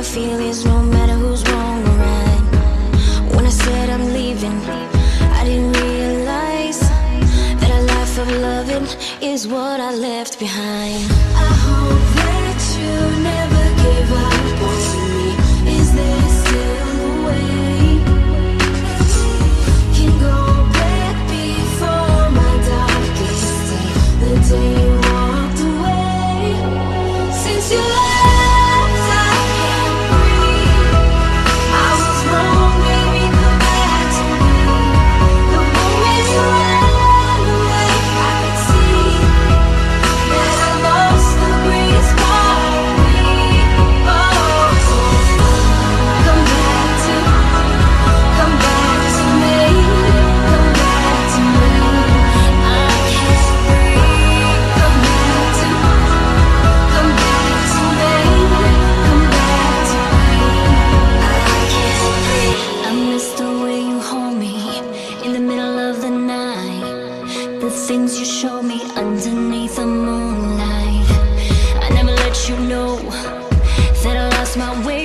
my feelings no matter who's wrong or right. When I said I'm leaving, I didn't realize that a life of loving is what I left behind. I hope that you never gave up on me. Is there still a way? Can go back before my darkest day, the day you walked away. Since you left, I can't breathe. I was wrong, baby, come back to me. The moment you ran away, I could see that I lost the greatest part of me. Oh, come back to me. Come back to me. I can't breathe. Come back to me. Come back to me. I can't breathe. I miss the way you hold me in the middle of the night. The things you show me underneath the moonlight. I never let you know that I lost my way.